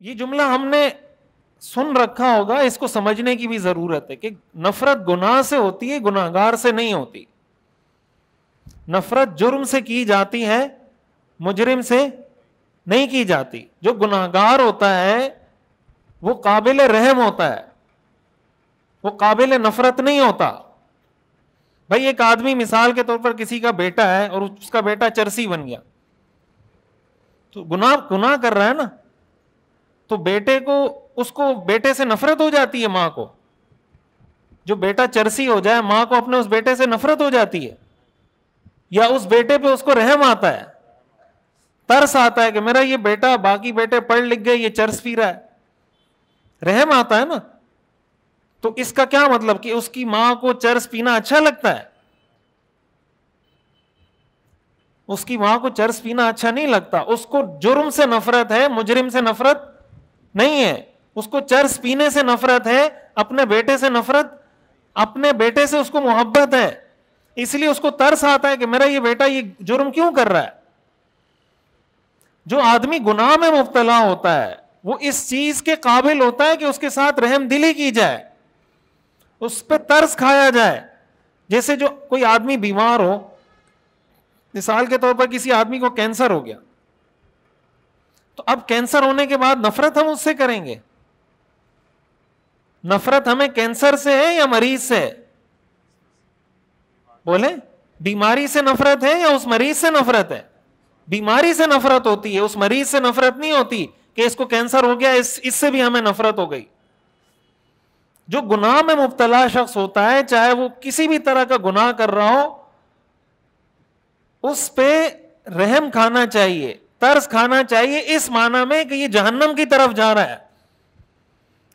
یہ جملہ ہم نے سن رکھا ہوگا, اس کو سمجھنے کی بھی ضرورت ہے کہ نفرت گناہ سے ہوتی ہے, گناہگار سے نہیں ہوتی. نفرت جرم سے کی جاتی ہے, مجرم سے نہیں کی جاتی. جو گناہگار ہوتا ہے وہ قابل رحم ہوتا ہے, وہ قابل نفرت نہیں ہوتا. بھائی ایک آدمی مثال کے طور پر کسی کا بیٹا ہے اور اس کا بیٹا چرسی بن گیا, تو گناہ کر رہا ہے نا, تو بیٹے کو, اس کو بیٹے سے نفرت ہو جاتی ہے ماں کو. جو بیٹا چرسی ہو جائے ماں کو اپنے اس بیٹے سے نفرت ہو جاتی ہے, یا اس بیٹے پہ اس کو رحم آتا ہے, ترس آتا ہے کہ میرا یہ بیٹا, باقی بیٹے پڑھ لکھ گئے, یہ چرس پی رہا ہے, رحم آتا ہے نا. تو اس کا کیا مطلب کہ اس کی ماں کو چرس پینا اچھا لگتا ہے؟ اس کی ماں کو چرس پینا اچھا نہیں لگتا. اس کو جرم سے نفرت ہے, مجرم سے نفرت نہیں ہے. اس کو چرس پینے سے نفرت ہے, اپنے بیٹے سے نفرت, اپنے بیٹے سے اس کو محبت ہے. اس لیے اس کو ترس آتا ہے کہ میرا یہ بیٹا یہ جرم کیوں کر رہا ہے. جو آدمی گناہ میں مبتلا ہوتا ہے وہ اس چیز کے قابل ہوتا ہے کہ اس کے ساتھ رحم دلی کی جائے, اس پہ ترس کھایا جائے. جیسے جو کوئی آدمی بیمار ہو, مثال کے طور پر کسی آدمی کو کینسر ہو گیا, تو اب کینسر ہونے کے بعد نفرت ہم اس سے کریں گے؟ نفرت ہمیں کینسر سے ہے یا مریض سے ہے؟ بولیں, بیماری سے نفرت ہے یا اس مریض سے نفرت ہے؟ بیماری سے نفرت ہوتی ہے, اس مریض سے نفرت نہیں ہوتی کہ اس کو کینسر ہو گیا اس سے بھی ہمیں نفرت ہو گئی. جو گناہ میں مبتلا شخص ہوتا ہے, چاہے وہ کسی بھی طرح کا گناہ کر رہا ہو, اس پہ رحم کھانا چاہیے, ترس کھانا چاہیے, اس معنی میں کہ یہ جہنم کی طرف جا رہا ہے,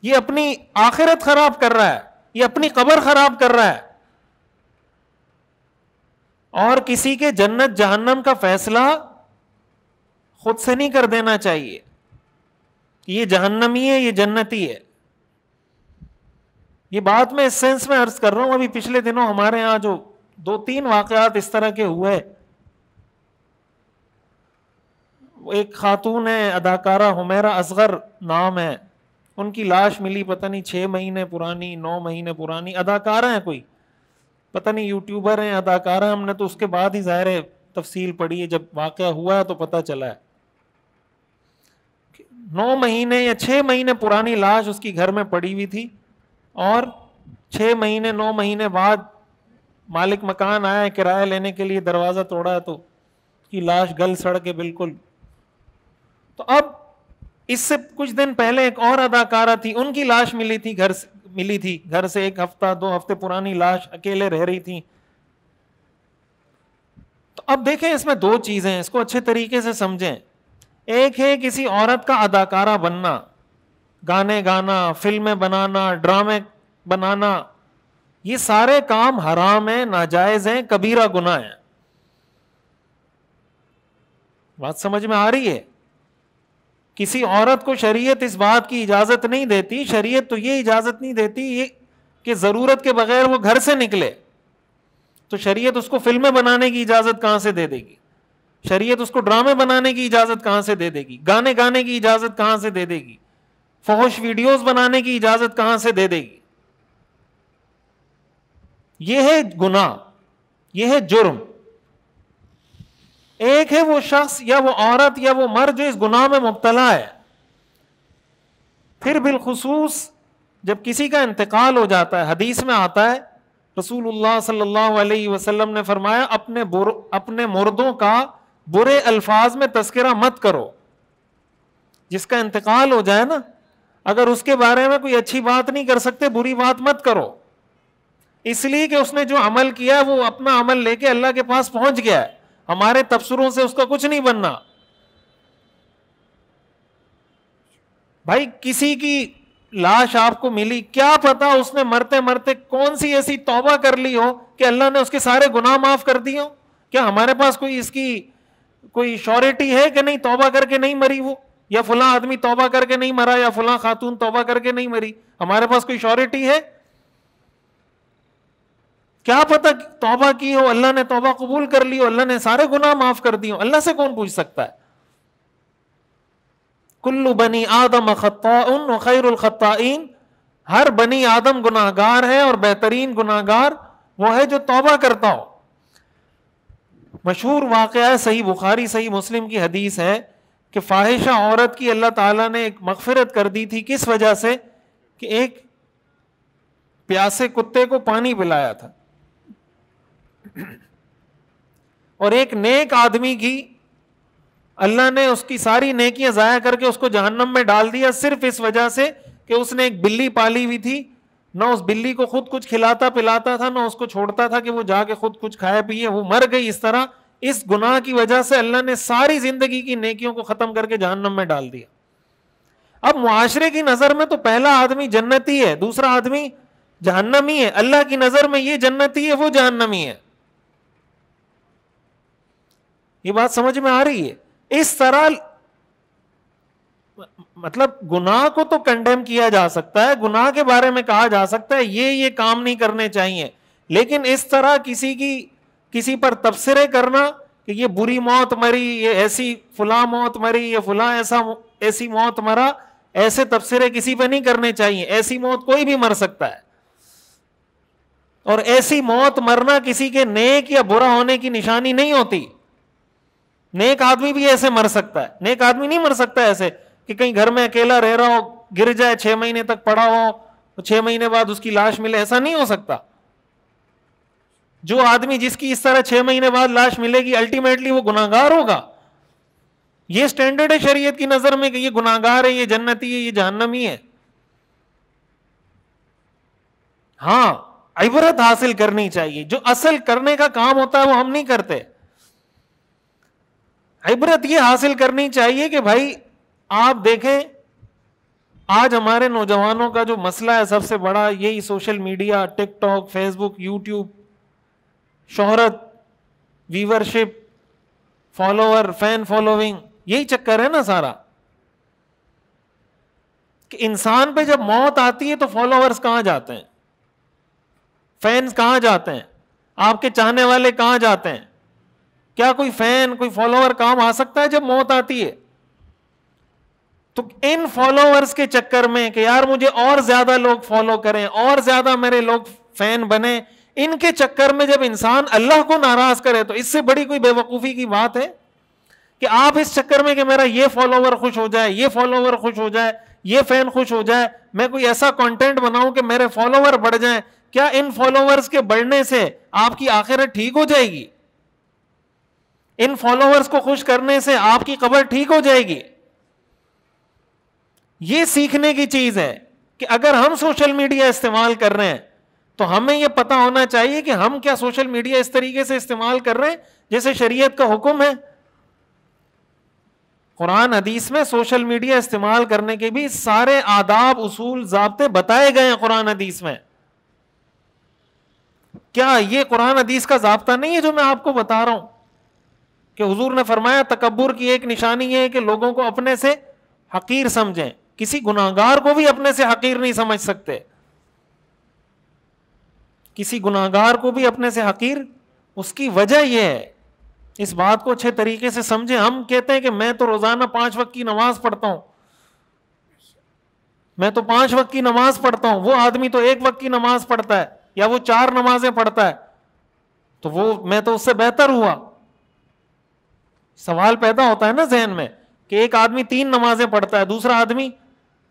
یہ اپنی آخرت خراب کر رہا ہے, یہ اپنی قبر خراب کر رہا ہے. اور کسی کے جنت جہنم کا فیصلہ خود سے نہیں کر دینا چاہیے کہ یہ جہنمی ہے یہ جنتی ہے. یہ بات میں اس سینس میں عرض کر رہا ہوں, ابھی پچھلے دنوں ہمارے ہاں جو 2-3 واقعات اس طرح کے ہوئے, ایک خاتون ہے, اداکارہ حمیرہ اصغر نام ہے, ان کی لاش ملی پتہ نہیں 6 مہینے پرانی, 9 مہینے پرانی. اداکارہ ہیں, کوئی پتہ نہیں یوٹیوبر ہیں, اداکارہ. ہم نے تو اس کے بعد ہی ظاہر ہے تفصیل پڑھی ہے, جب واقعہ ہوا ہے تو پتہ چلا ہے. 9 مہینے یا 6 مہینے پرانی لاش اس کی گھر میں پڑی ہوئی تھی, اور 6 مہینے 9 مہینے بعد مالک مکان آیا کرایہ لینے کے لیے, دروازہ توڑا تو اس کی لاش گل سڑ کے بالکل. تو اب اس سے کچھ دن پہلے ایک اور اداکارہ تھی, ان کی لاش ملی تھی گھر سے 1 ہفتہ 2 ہفتے پرانی لاش, اکیلے رہ رہی تھی. تو اب دیکھیں اس میں 2 چیزیں ہیں, اس کو اچھے طریقے سے سمجھیں. ایک ہے کسی عورت کا اداکارہ بننا, گانے گانا, فلمیں بنانا, ڈرامے بنانا, یہ سارے کام حرام ہیں, ناجائز ہیں, کبیرہ گناہ ہیں. بات سمجھ میں آ رہی ہے؟ کسی عورت کو شریعت اس بات کی اجازت نہیں دیتی, شریعت تو یہ اجازت نہیں دیتی یہ کہ ضرورت کے بغیر وہ گھر سے نکلے. تو شریعت اس کو فلمیں بنانے کی اجازت کہاں سے دے دے گی؟ شریعت اس کو ڈرامے بنانے کی اجازت کہاں سے دے دے گی؟ گانے گانے کی اجازت کہاں سے دے دے گی؟ فحش ویڈیوز بنانے کی اجازت کہاں سے دے دے گی؟ یہ ہے گناہ, یہ ہے جرم. ایک ہے وہ شخص یا وہ عورت یا وہ مرد جو اس گناہ میں مبتلا ہے. پھر بالخصوص جب کسی کا انتقال ہو جاتا ہے, حدیث میں آتا ہے رسول اللہ صلی اللہ علیہ وسلم نے فرمایا اپنے مردوں کا برے الفاظ میں تذکرہ مت کرو. جس کا انتقال ہو جائے نا, اگر اس کے بارے میں کوئی اچھی بات نہیں کر سکتے, بری بات مت کرو, اس لیے کہ اس نے جو عمل کیا وہ اپنا عمل لے کے اللہ کے پاس پہنچ گیا ہے, ہمارے تبصروں سے اس کا کچھ نہیں بننا. بھائی کسی کی لاش آپ کو ملی, کیا پتا اس نے مرتے مرتے کون سی ایسی توبہ کر لی ہو کہ اللہ نے اس کے سارے گناہ معاف کر دیے ہو. کیا ہمارے پاس کوئی اس کی کوئی شورٹی ہے کہ نہیں توبہ کر کے نہیں مری وہ, یا فلاں آدمی توبہ کر کے نہیں مرا, یا فلاں خاتون توبہ کر کے نہیں مری؟ ہمارے پاس کوئی شورٹی ہے؟ کیا پتا توبہ کی ہو, اللہ نے توبہ قبول کر لی ہو, اللہ نے سارے گناہ معاف کر دیے ہو, اللہ سے کون پوچھ سکتا ہے؟ کل بنی آدم خطاء وخیر الخطائین، ہر بنی آدم گناہگار ہے اور بہترین گناہگار وہ ہے جو توبہ کرتا ہو. مشہور واقعہ ہے، صحیح بخاری صحیح مسلم کی حدیث ہے کہ فاحشہ عورت کی اللہ تعالیٰ نے ایک مغفرت کر دی تھی. کس وجہ سے؟ کہ ایک پیاسے کتے کو پانی پلایا تھا، اور ایک نیک آدمی کی اللہ نے اس کی ساری نیکیاں ضائع کر کے اس کو جہنم میں ڈال دیا، صرف اس وجہ سے کہ اس نے ایک بلی پالی ہوئی تھی. نہ اس بلی کو خود کچھ کھلاتا پلاتا تھا، نہ اس کو چھوڑتا تھا کہ وہ جا کے خود کچھ کھائے پیے، وہ مر گئی. اس طرح اس گناہ کی وجہ سے اللہ نے ساری زندگی کی نیکیوں کو ختم کر کے جہنم میں ڈال دیا. اب معاشرے کی نظر میں تو پہلا آدمی جنتی ہے، دوسرا آدمی جہنمی ہے. اللہ کی نظر میں یہ جنتی ہے، وہ جہنمی ہے. یہ بات سمجھ میں آ رہی ہے؟ اس طرح مطلب گناہ کو تو کنڈیم کیا جا سکتا ہے، گناہ کے بارے میں کہا جا سکتا ہے یہ کام نہیں کرنے چاہیے، لیکن اس طرح کسی پر تبصرے کرنا کہ یہ بری موت مری، یہ ایسی فلاں موت مری، یہ فلاں ایسی موت مرا، ایسے تبصرے کسی پہ نہیں کرنے چاہیے. ایسی موت کوئی بھی مر سکتا ہے، اور ایسی موت مرنا کسی کے نیک یا برا ہونے کی نشانی نہیں ہوتی. نیک آدمی بھی ایسے مر سکتا ہے. نیک آدمی نہیں مر سکتا ایسے کہ کہیں گھر میں اکیلا رہ رہا ہو، گر جائے، 6 مہینے تک پڑا ہو، 6 مہینے بعد اس کی لاش ملے، ایسا نہیں ہو سکتا. جو آدمی جس کی اس طرح 6 مہینے بعد لاش ملے گی الٹیمیٹلی وہ گناہگار ہوگا. یہ سٹینڈرڈ ہے شریعت کی نظر میں کہ یہ گناہگار ہے، یہ جنتی ہے، یہ جہنمی ہے. ہاں عبرت حاصل کرنی چاہیے، جو اصل کرنے کا کام ہوتا ہے وہ ہم نہیں کرتے. عبرت یہ حاصل کرنی چاہیے کہ بھائی آپ دیکھیں آج ہمارے نوجوانوں کا جو مسئلہ ہے سب سے بڑا یہی سوشل میڈیا، ٹک ٹاک، فیس بک، یوٹیوب، شہرت، ویورشپ، فالوور، فین فالوئنگ، یہی چکر ہے نا سارا. کہ انسان پہ جب موت آتی ہے تو فالوورز کہاں جاتے ہیں، فینز کہاں جاتے ہیں، آپ کے چاہنے والے کہاں جاتے ہیں؟ کیا کوئی فین کوئی فالوور کام آ سکتا ہے جب موت آتی ہے؟ تو ان فالوورز کے چکر میں کہ یار مجھے اور زیادہ لوگ فالو کریں، اور زیادہ میرے لوگ فین بنے، ان کے چکر میں جب انسان اللہ کو ناراض کرے تو اس سے بڑی کوئی بے وقوفی کی بات ہے کہ آپ اس چکر میں کہ میرا یہ فالوور خوش ہو جائے، یہ فالوور خوش ہو جائے، یہ فین خوش ہو جائے، میں کوئی ایسا کنٹینٹ بناؤں کہ میرے فالوور بڑھ جائیں. کیا ان فالوورز کے بڑھنے سے آپ کی آخرت ٹھیک ہو جائے گی؟ ان فالوورز کو خوش کرنے سے آپ کی قبر ٹھیک ہو جائے گی؟ یہ سیکھنے کی چیز ہے کہ اگر ہم سوشل میڈیا استعمال کر رہے ہیں تو ہمیں یہ پتا ہونا چاہیے کہ ہم کیا سوشل میڈیا اس طریقے سے استعمال کر رہے ہیں جیسے شریعت کا حکم ہے. قرآن حدیث میں سوشل میڈیا استعمال کرنے کے بھی سارے آداب، اصول، ضابطے بتائے گئے ہیں قرآن حدیث میں. کیا یہ قرآن حدیث کا ضابطہ نہیں ہے جو میں آپ کو بتا رہا ہوں کہ حضور نے فرمایا تکبر کی ایک نشانی یہ ہے کہ لوگوں کو اپنے سے حقیر سمجھیں. کسی گناہگار کو بھی اپنے سے حقیر نہیں سمجھ سکتے، کسی گناہگار کو بھی اپنے سے حقیر. اس کی وجہ یہ ہے، اس بات کو اچھے طریقے سے سمجھیں. ہم کہتے ہیں کہ میں تو روزانہ 5 وقت کی نماز پڑھتا ہوں، میں تو 5 وقت کی نماز پڑھتا ہوں، وہ آدمی تو 1 وقت کی نماز پڑھتا ہے یا وہ 4 نمازیں پڑھتا ہے، تو وہ میں تو اس سے بہتر ہوا. سوال پیدا ہوتا ہے نا ذہن میں کہ ایک آدمی 3 نمازیں پڑھتا ہے، دوسرا آدمی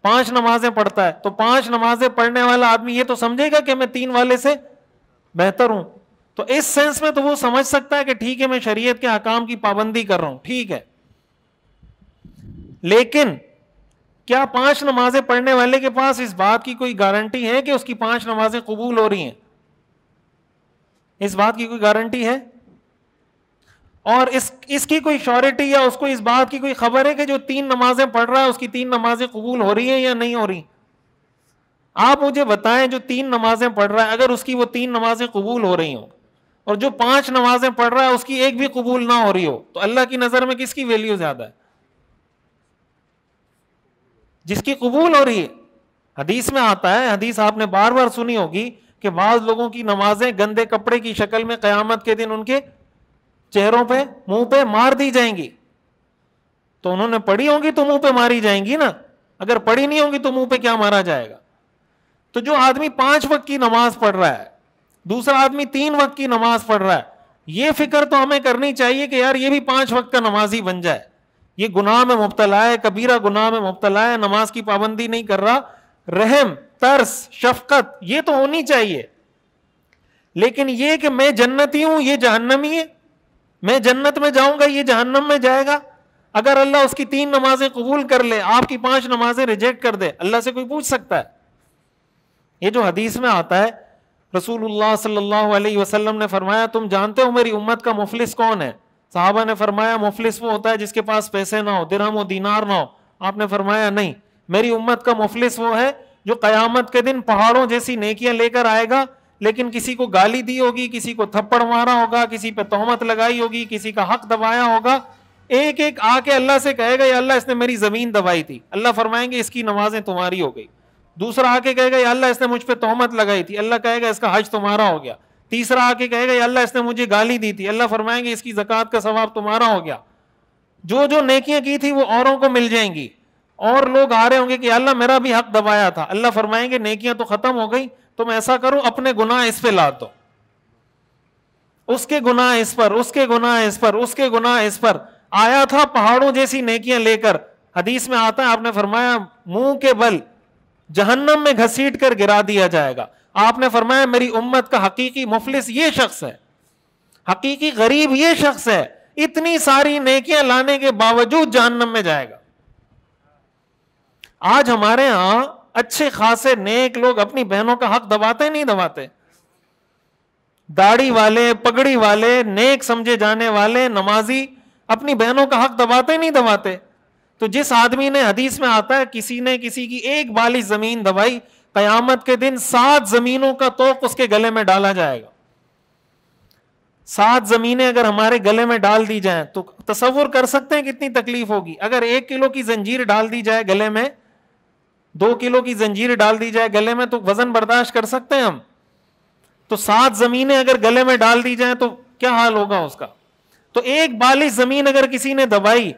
5 نمازیں پڑھتا ہے، تو 5 نمازیں پڑھنے والا آدمی یہ تو سمجھے گا کہ میں 3 والے سے بہتر ہوں. تو اس سینس میں تو وہ سمجھ سکتا ہے کہ ٹھیک ہے میں شریعت کے احکام کی پابندی کر رہا ہوں، ٹھیک ہے. لیکن کیا 5 نمازیں پڑھنے والے کے پاس اس بات کی کوئی گارنٹی ہے کہ اس کی 5 نمازیں قبول ہو رہی ہیں؟ اس بات کی کوئی گارنٹی ہے؟ اور اس کی کوئی شیورٹی یا اس کو اس بات کی کوئی خبر ہے کہ جو 3 نمازیں پڑھ رہا ہے اس کی 3 نمازیں قبول ہو رہی ہیں یا نہیں ہو رہی؟ آپ مجھے بتائیں جو 3 نمازیں پڑھ رہا ہے اگر اس کی وہ 3 نمازیں قبول ہو رہی ہوں اور جو 5 نمازیں پڑھ رہا ہے اس کی ایک بھی قبول نہ ہو رہی ہو، تو اللہ کی نظر میں کس کی ویلیو زیادہ ہے؟ جس کی قبول ہو رہی ہے. حدیث میں آتا ہے، حدیث آپ نے بار بار سنی ہوگی کہ بعض لوگوں کی نمازیں گندے کپڑے کی شکل میں قیامت کے دن ان کے چہروں پہ، منہ پہ مار دی جائیں گی. تو انہوں نے پڑھی ہوں گی تو منہ پہ ماری جائیں گی نا, اگر پڑھی نہیں ہوں گی تو منہ پہ کیا مارا جائے گا. تو جو آدمی 5 وقت کی نماز پڑھ رہا ہے, دوسرا آدمی 3 وقت کی نماز پڑھ رہا ہے, یہ فکر تو ہمیں کرنی چاہیے کہ یار یہ بھی 5 وقت کا نمازی بن جائے. یہ گناہ میں مبتلا ہے, کبیرہ گناہ میں مبتلا ہے, نماز کی پابندی نہیں کر رہا. رحم, ترس, شفقت یہ تو ہونی چاہیے. لیکن یہ کہ میں جنتی ہوں یہ جہنمی ہے, میں جنت میں جاؤں گا یہ جہنم میں جائے گا. اگر اللہ اس کی 3 نمازیں قبول کر لے, آپ کی 5 نمازیں ریجیکٹ کر دے, اللہ سے کوئی پوچھ سکتا ہے؟ یہ جو حدیث میں آتا ہے, رسول اللہ صلی اللہ علیہ وسلم نے فرمایا تم جانتے ہو میری امت کا مفلس کون ہے؟ صحابہ نے فرمایا مفلس وہ ہوتا ہے جس کے پاس پیسے نہ ہو, درہم و دینار نہ ہو. آپ نے فرمایا نہیں, میری امت کا مفلس وہ ہے جو قیامت کے دن پہاڑوں جیسی نیکیاں لے کر آئے گا, لیکن کسی کو گالی دی ہوگی, کسی کو تھپڑ مارا ہوگا, کسی پہ تہمت لگائی ہوگی, کسی کا حق دبایا ہوگا. ایک ایک آ کے اللہ سے کہے گا یا اللہ اس نے میری زمین دبائی تھی, اللہ فرمائیں گے اس کی نمازیں تمہاری ہو گئی. دوسرا آ کے کہے گا یا اللہ اس نے مجھ پہ تہمت لگائی تھی, اللہ کہے گا اس کا حج تمہارا ہو گیا. تیسرا آ کے کہے گا یا اللہ اس نے مجھے گالی دی تھی, اللہ فرمائیں گے اس کی زکوٰۃ کا ثواب تمہارا ہو گیا. جو جو نیکیاں کی تھی وہ اوروں کو مل جائیں گی. اور لوگ آ رہے ہوں گے کہ اللہ میرا بھی حق دبایا تھا, اللہ فرمائیں گے نیکیاں تو ختم ہو گئی, تم ایسا کرو اپنے گناہ اس پہ لاد دو, اس کے گناہ اس پر, اس کے گناہ اس پر, اس کے گناہ اس پر. آیا تھا پہاڑوں جیسی نیکیاں لے کر, حدیث میں آتا ہے آپ نے فرمایا منہ کے بل جہنم میں گھسیٹ کر گرا دیا جائے گا. آپ نے فرمایا میری امت کا حقیقی مفلس یہ شخص ہے, حقیقی غریب یہ شخص ہے, اتنی ساری نیکیاں لانے کے باوجود جہنم میں جائے گا. آج ہمارے ہاں اچھے خاصے نیک لوگ اپنی بہنوں کا حق دباتے نہیں دباتے؟ داڑھی والے, پگڑی والے, نیک سمجھے جانے والے, نمازی اپنی بہنوں کا حق دباتے نہیں دباتے؟ تو جس آدمی نے, حدیث میں آتا ہے کسی نے کسی کی 1 بالی زمین دبائی, قیامت کے دن 7 زمینوں کا توق اس کے گلے میں ڈالا جائے گا. 7 زمینیں اگر ہمارے گلے میں ڈال دی جائیں تو تصور کر سکتے ہیں کتنی تکلیف ہوگی. اگر 1 کلو کی زنجیر ڈال دی جائے گلے میں, 2 کلو کی زنجیر ڈال دی جائے گلے میں, تو وزن برداشت کر سکتے ہیں ہم؟ تو 7 زمینیں اگر گلے میں ڈال دی جائیں تو کیا حال ہوگا اس کا؟ تو 1 بالی زمین اگر کسی نے دبائی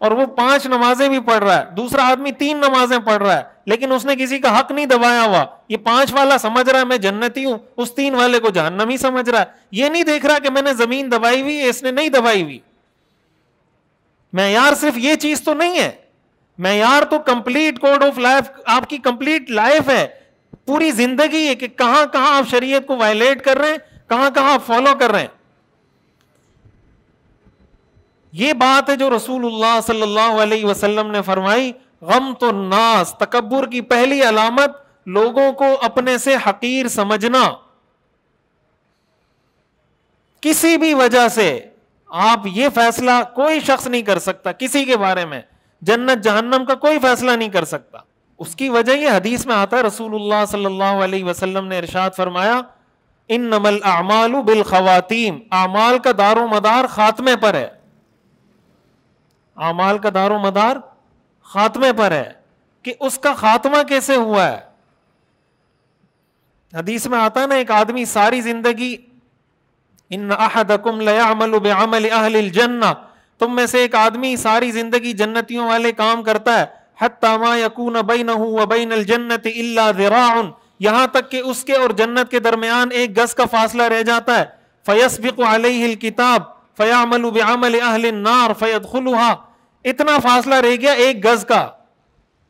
اور وہ 5 نمازیں بھی پڑھ رہا ہے, دوسرا آدمی 3 نمازیں پڑھ رہا ہے, لیکن اس نے کسی کا حق نہیں دبایا ہوا, یہ 5 والا سمجھ رہا ہے میں جنتی ہوں, اس 3 والے کو جہنمی سمجھ رہا ہے. یہ نہیں دیکھ رہا کہ میں نے زمین دبائی ہوئی ہے, اس نے نہیں دبائی ہوئی. معیار صرف یہ چیز تو نہیں ہے, معیار تو کمپلیٹ کوڈ آف لائف, آپ کی کمپلیٹ لائف ہے, پوری زندگی ہے کہ کہاں کہاں آپ شریعت کو وائلیٹ کر رہے ہیں, کہاں کہاں آپ فالو کر رہے ہیں. یہ بات ہے جو رسول اللہ صلی اللہ علیہ وسلم نے فرمائی. غمط الناس, تکبر کی پہلی علامت لوگوں کو اپنے سے حقیر سمجھنا. کسی بھی وجہ سے آپ یہ فیصلہ کوئی شخص نہیں کر سکتا کسی کے بارے میں, جنت جہنم کا کوئی فیصلہ نہیں کر سکتا. اس کی وجہ یہ حدیث میں آتا ہے, رسول اللہ صلی اللہ علیہ وسلم نے ارشاد فرمایا انما الاعمال بالخواتیم, اعمال کا دار و مدار خاتمے پر ہے. اعمال کا دار و مدار خاتمے پر ہے کہ اس کا خاتمہ کیسے ہوا ہے. حدیث میں آتا ہے نا, ایک آدمی ساری زندگی, ان احدکم لیعمل بعمل اہل الجنہ, تم میں سے ایک آدمی ساری زندگی جنتیوں والے کام کرتا ہے, حتی ما یکون بینہ وبین الجنۃ الا ذراع, یہاں تک کہ اس کے اور جنت کے درمیان 1 گز کا فاصلہ رہ جاتا ہے. فیسبق علیہ الکتاب فیعمل بعمل اہل النار فیدخلها, اتنا فاصلہ رہ گیا 1 گز کا,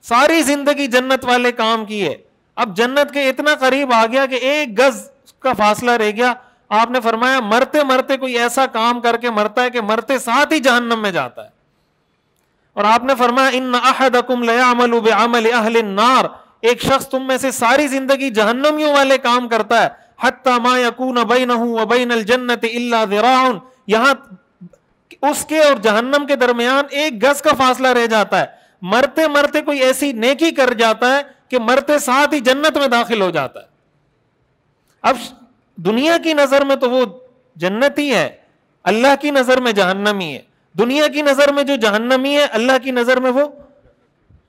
ساری زندگی جنت والے کام کیے, اب جنت کے اتنا قریب آ گیا کہ 1 گز کا فاصلہ رہ گیا. آپ نے فرمایا مرتے مرتے کوئی ایسا کام کر کے مرتا ہے کہ مرتے ساتھ ہی جہنم میں جاتا ہے. اور آپ نے فرمایا ان احدکم لیعمل بعمل اہل النار, ایک شخص تم میں سے ساری زندگی جہنمیوں والے کام کرتا ہے, حتی ما یکون بینہ وبین الجنۃ الا ذراع, یہاں اس کے اور جہنم کے درمیان 1 گز کا فاصلہ رہ جاتا ہے. مرتے مرتے کوئی ایسی نیکی کر جاتا ہے کہ مرتے ساتھ ہی جنت میں داخل ہو جاتا ہے. اب دنیا کی نظر میں تو وہ جنتی ہے, اللہ کی نظر میں جہنمی ہے. دنیا کی نظر میں جو جہنمی ہے, اللہ کی نظر میں وہ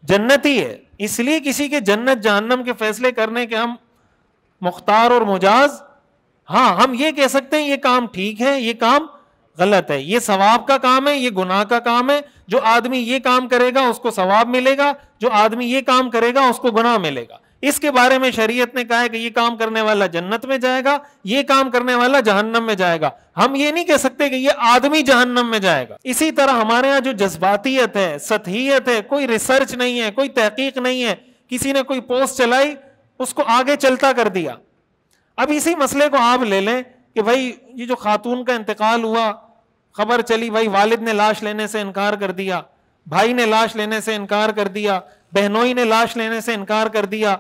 جنتی ہے. اس لیے کسی کے جنت جہنم کے فیصلے کرنے کے ہم مختار اور مجاز, ہاں ہم یہ کہہ سکتے ہیں یہ کام ٹھیک ہے, یہ کام غلط ہے. یہ ثواب کا کام ہے, یہ گناہ کا کام ہے. جو آدمی یہ کام کرے گا اس کو ثواب ملے گا, جو آدمی یہ کام کرے گا اس کو گناہ ملے گا. اس کے بارے میں شریعت نے کہا ہے کہ یہ کام کرنے والا جنت میں جائے گا, یہ کام کرنے والا جہنم میں جائے گا. ہم یہ نہیں کہہ سکتے کہ یہ آدمی جہنم میں جائے گا. اسی طرح ہمارے ہاں جو جذباتیت ہے, سطحیت ہے, کوئی ریسرچ نہیں ہے, کوئی تحقیق نہیں ہے, کسی نے کوئی پوسٹ چلائی اس کو آگے چلتا کر دیا. اب اسی مسئلے کو آپ لے لیں کہ بھائی یہ جو خاتون کا انتقال ہوا, خبر چلی, بھائی والد نے لاش لینے سے انکار کر دیا, بھائی نے لاش لینے سے انکار کر دیا, بہنوئی نے لاش لینے سے انکار کر دیا.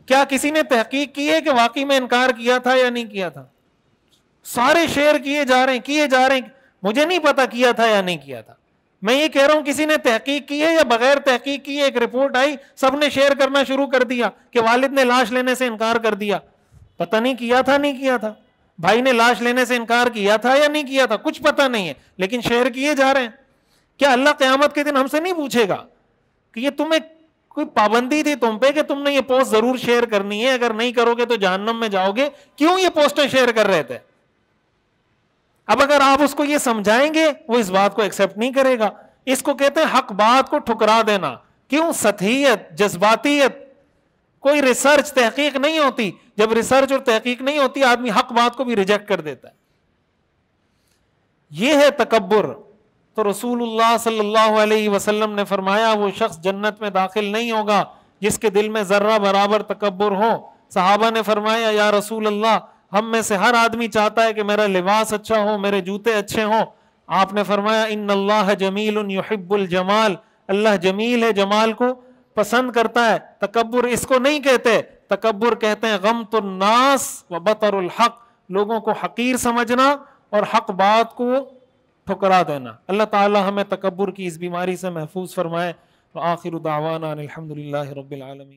کیا کسی نے تحقیق کی ہے کہ واقعی میں انکار کیا تھا یا نہیں کیا تھا؟ سارے شیئر کیے جا رہے ہیں. مجھے نہیں پتا کیا تھا یا نہیں کیا تھا. میں یہ کہہ رہا ہوں کسی نے تحقیق کی ہے یا بغیر تحقیق کی ہے, ایک رپورٹ آئی, سب نے شیئر کرنا شروع کر دیا کہ والد نے لاش لینے سے انکار کر دیا. پتہ نہیں کیا تھا نہیں کیا تھا, بھائی نے لاش لینے سے انکار کیا تھا یا نہیں کیا تھا, کچھ پتہ نہیں ہے, لیکن شیئر کیے جا رہے ہیں. کیا اللہ قیامت کے دن ہم سے نہیں پوچھے گا کہ یہ تمہیں کوئی پابندی تھی تم پہ کہ تم نے یہ پوسٹ ضرور شیئر کرنی ہے, اگر نہیں کرو گے تو جہنم میں جاؤ گے, کیوں یہ پوسٹیں شیئر کر رہے تھے؟ اب اگر آپ اس کو یہ سمجھائیں گے وہ اس بات کو ایکسپٹ نہیں کرے گا. اس کو کہتے ہیں حق بات کو ٹھکرا دینا. کیوں؟ سطحیت, جذباتیت, کوئی ریسرچ تحقیق نہیں ہوتی. جب ریسرچ اور تحقیق نہیں ہوتی آدمی حق بات کو بھی ریجیکٹ کر دیتا ہے. یہ ہے تکبر. تو رسول اللہ صلی اللہ علیہ وسلم نے فرمایا وہ شخص جنت میں داخل نہیں ہوگا جس کے دل میں ذرہ برابر تکبر ہو. صحابہ نے فرمایا یا رسول اللہ, ہم میں سے ہر آدمی چاہتا ہے کہ میرا لباس اچھا ہو, میرے جوتے اچھے ہوں. آپ نے فرمایا ان اللہ جمیل یحب الجمال, اللہ جمیل ہے, جمال کو پسند کرتا ہے. تکبر اس کو نہیں کہتے. تکبر کہتے ہیں غمط الناس و بطر الحق, لوگوں کو حقیر سمجھنا اور حق بات کو ٹھکرا دینا. اللہ تعالی ہمیں تکبر کی اس بیماری سے محفوظ فرمائے. وآخر دعوانا الحمد للہ رب العالمین.